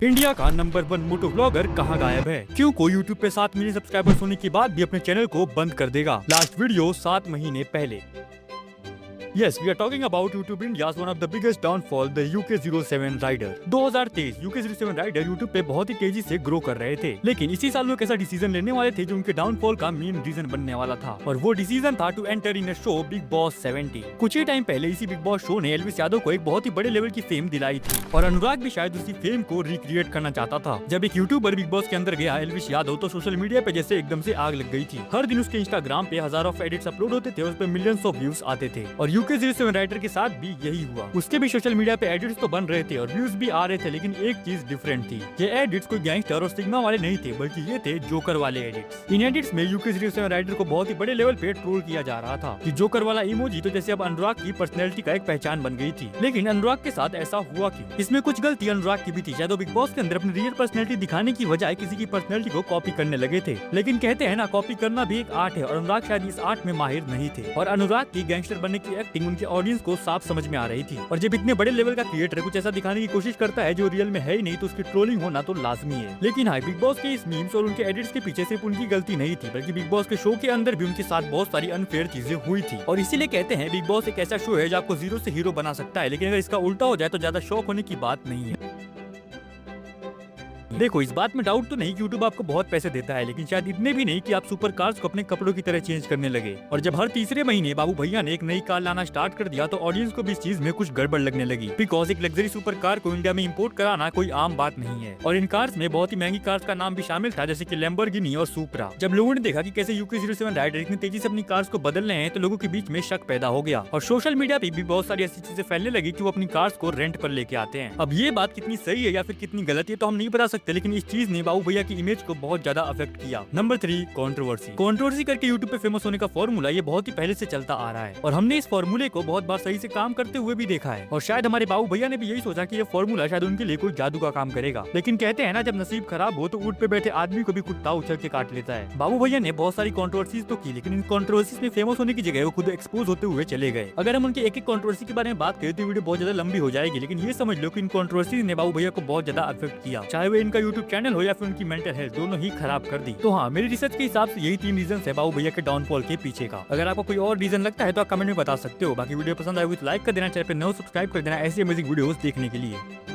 India का number 1 मोटो blogger कहाँ गायब है? क्यों कोई यूट्यूब पे 7 मिलियन सब्सक्राइबर्स होने के बाद भी अपने चैनल को बंद कर देगा? लास्ट वीडियो 7 महीने पहले। Yes, we are talking about YouTube India's one of the biggest downfall, the UK07 Rider। 2023 UK07 Rider YouTube पे बहुत ही तेजी से ग्रो कर रहे थे, लेकिन इसी साल वो एक ऐसा डिसीजन लेने वाले थे जो उनके डाउनफॉल का मेन रीजन बनने वाला था, और वो डिसीजन था to enter in a show Bigg Boss 70। कुछ ही टाइम पहले इसी बिग बॉस शो ने एल्विस यादव को एक बहुत ही बड़े लेवल की फेम दिलाई थी, और अनुराग भी शायद उसी फेम को रिक्रिएट करना चाहता था। जब एक यूट्यूबर बिग बॉस के अंदर गया एल्विस यादव, तो सोशल मीडिया पे जैसे एकदम से आग लग गई थी। हर दिन उसके इंस्टाग्राम पे हजारों एडिट्स अपलोड होते थे, उस पर मिलियंस ऑफ व्यूज आते थे, और UK07 राइडर के साथ भी यही हुआ। उसके भी सोशल मीडिया पे एडिट्स तो बन रहे थे और व्यूज भी आ रहे थे, लेकिन एक चीज डिफरेंट थी। ये एडिट्स कोई गैंगस्टर और सिग्मा वाले नहीं थे, बल्कि ये थे जोकर वाले एडिट्स। इन एडिट्स में UK07 राइडर को बहुत ही बड़े लेवल पे ट्रोल किया जा रहा था कि जोकर वाला इमोजी तो जैसे अब अनुराग की पर्सनैलिटी का एक पहचान बन गई थी। लेकिन अनुराग के साथ ऐसा हुआ क्यों? इसमें कुछ गलती अनुराग की भी थी। शायद वो बिग बॉस के अंदर अपनी रियल पर्सनैलिटी दिखाने की बजाय किसी की पर्सनैलिटी को कॉपी करने लगे थे। लेकिन कहते हैं ना, कॉपी करना भी एक आर्ट है, और अनुराग शायद इस आर्ट में माहिर नहीं थे, और अनुराग की गैंगस्टर बनने की एक्टिंग उनके ऑडियंस को साफ समझ में आ रही थी। और जब इतने बड़े लेवल का क्रिएटर कुछ ऐसा दिखाने की कोशिश करता है जो रियल में है ही नहीं, तो उसकी ट्रोलिंग होना तो लाजमी है। लेकिन हाँ, बिग बॉस के इस मीम्स और उनके एडिट्स के पीछे सिर्फ उनकी गलती नहीं थी, बल्कि बिग बॉस के शो के अंदर भी उनके साथ बहुत सारी अनफेयर चीजें हुई थी। और इसीलिए कहते हैं बिग बॉस एक ऐसा शो है जो आपको जीरो से हीरो बना सकता है, लेकिन अगर इसका उल्टा हो जाए तो ज्यादा शौक होने की बात नहीं है। देखो, इस बात में डाउट तो नहीं कि यूट्यूब आपको बहुत पैसे देता है, लेकिन शायद इतने भी नहीं कि आप सुपर कार्स को अपने कपड़ों की तरह चेंज करने लगे। और जब हर तीसरे महीने बाबू भैया ने एक नई कार लाना स्टार्ट कर दिया, तो ऑडियंस को भी इस चीज में कुछ गड़बड़ लगने लगी, बिकॉज एक लग्जरी सुपर कार को इंडिया में इंपोर्ट कराना कोई आम बात नहीं है। और इन कार्स में बहुत ही महंगी कार्स का नाम भी शामिल था, जैसे कि लैम्बोर्गिनी और सुपरा। जब लोगों ने देखा कि कैसे UK07 राइडर इतनी तेजी से अपनी कार्स को बदल रहे हैं, तो लोगों के बीच में शक पैदा हो गया, और सोशल मीडिया पे भी बहुत सारी ऐसी चीजें फैलने लगी कि वो अपनी कार्स को रेंट पर लेके आते हैं। अब ये बात कितनी सही है या फिर कितनी गलत है तो हम नहीं बता सकते, लेकिन इस चीज ने बाबू भैया की इमेज को बहुत ज्यादा अफेक्ट किया। नंबर 3, कंट्रोवर्सी करके यूट्यूब पे फेमस होने का फॉर्मूला ये बहुत ही पहले से चलता आ रहा है, और हमने इस फॉर्मूले को बहुत बार सही से काम करते हुए भी देखा है। और शायद हमारे बाबू भैया ने भी यही सोचा कि ये फॉर्मूला शायद उनके लिए कोई जादू का काम करेगा। लेकिन कहते हैं ना, जब नसीब खराब हो तो ऊंट पे बैठे आदमी को भी कुत्ता उछल के काट लेता है। बाबू भैया ने बहुत सारी कंट्रोवर्सीज तो की, लेकिन इन कंट्रोवर्सीज में फेमस होने की जगह वो खुद एक्सपोज होते हुए चले गए। अगर हम उनके एक एक कंट्रोवर्सी के बारे में बात करें तो वीडियो बहुत ज्यादा लंबी हो जाएगी, लेकिन ये समझ लो कि इन कंट्रोवर्सीज ने बाबू भैया को बहुत ज्यादा अफेक्ट किया, चाहे वो इनका यूट्यूब चैनल हो या फिर उनकी मेंटल हेल्थ, दोनों ही खराब कर दी। तो हाँ, मेरी रिसर्च के हिसाब से यही 3 रीजन है बाबू भैया के डाउनफॉल के पीछे का। अगर आपको कोई और रीजन लगता है तो आप कमेंट में बता सकते हो। बाकी वीडियो पसंद आए तो लाइक कर देना, चैनल पे नए सब्सक्राइब कर देना ऐसी अमेजिंग वीडियोस देखने के लिए।